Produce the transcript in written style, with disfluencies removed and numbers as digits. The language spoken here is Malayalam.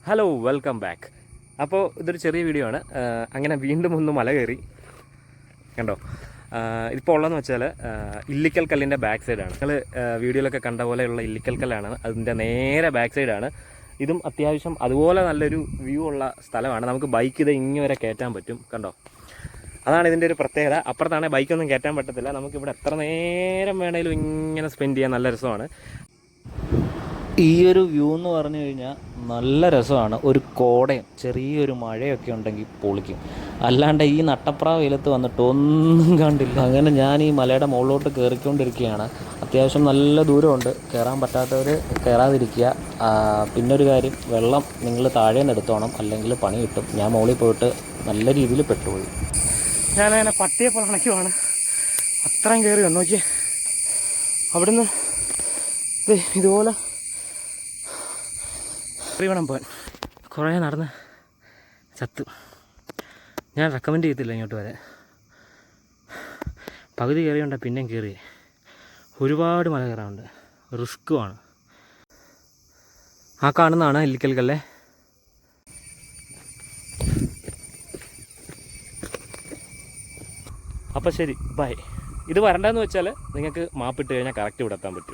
Hello welcome back. അപ്പോൾ ഇതൊരു ചെറിയ വീഡിയോ ആണ്. അങ്ങനെ വീണ്ടും ഒന്ന് മല കയറി കണ്ടോ. ഇപ്പോൾ ഉള്ളതെന്ന് വെച്ചാൽ ഇല്ലിക്കൽ കല്ലിൻ്റെ ബാക്ക് സൈഡാണ്. നിങ്ങൾ വീഡിയോയിലൊക്കെ കണ്ട പോലെയുള്ള ഇല്ലിക്കൽ കല്ലാണ്, അതിൻ്റെ നേരെ ബാക്ക് സൈഡാണ്. ഇതും അത്യാവശ്യം അതുപോലെ നല്ലൊരു വ്യൂ ഉള്ള സ്ഥലമാണ്. നമുക്ക് ബൈക്ക് ഇത് ഇങ്ങനെ വരെ കയറ്റാൻ പറ്റും കണ്ടോ. അതാണ് ഇതിൻ്റെ ഒരു പ്രത്യേകത. അപ്പുറത്താണെങ്കിൽ ബൈക്കൊന്നും കയറ്റാൻ പറ്റത്തില്ല. നമുക്കിവിടെ എത്ര നേരം വേണേലും ഇങ്ങനെ സ്പെൻഡ് ചെയ്യാൻ നല്ല രസമാണ്. ഈ ഒരു വ്യൂ എന്ന് പറഞ്ഞു കഴിഞ്ഞാൽ നല്ല രസമാണ്. ഒരു കോടയും ചെറിയൊരു മഴയൊക്കെ ഉണ്ടെങ്കിൽ പൊളിക്കും. അല്ലാണ്ട് ഈ നട്ടപ്രാ വെയിലത്ത് വന്നിട്ട് ഒന്നും കണ്ടില്ല. അങ്ങനെ ഞാൻ ഈ മലയുടെ മുകളിലോട്ട് കയറിക്കൊണ്ടിരിക്കുകയാണ്. അത്യാവശ്യം നല്ല ദൂരമുണ്ട്. കയറാൻ പറ്റാത്തവർ കയറാതിരിക്കുക. പിന്നൊരു കാര്യം, വെള്ളം നിങ്ങൾ താഴെ നിന്ന് എടുത്തോണം, അല്ലെങ്കിൽ പണി കിട്ടും. ഞാൻ മുകളിൽ പോയിട്ട് നല്ല രീതിയിൽ പെട്ടുപോയി. ഞാനങ്ങനെ പട്ടിയെ പോലെ അണയ്ക്കുവാണ്. അത്രയും കയറി വന്നു നോക്കിയേ. അവിടുന്ന് ഇതുപോലെ വേണം പോകാൻ. കുറേ നടന്ന് ചത്തു. ഞാൻ റെക്കമെൻഡ് ചെയ്യത്തില്ല ഇങ്ങോട്ട് വരെ. പകുതി കയറിയുണ്ട്, പിന്നെയും കയറി. ഒരുപാട് മല കയറാറുണ്ട്, റിസ്ക്കുമാണ്. ആ കാണുന്നതാണ് ഇല്ലിക്കൽ കല്ല്. അപ്പോൾ ശരി, ബൈ. ഇത് വരണ്ടെന്ന് വെച്ചാൽ നിങ്ങൾക്ക് മാപ്പിട്ട് കഴിഞ്ഞാൽ കറക്റ്റ് ഇവിടെ എത്താൻ പറ്റും.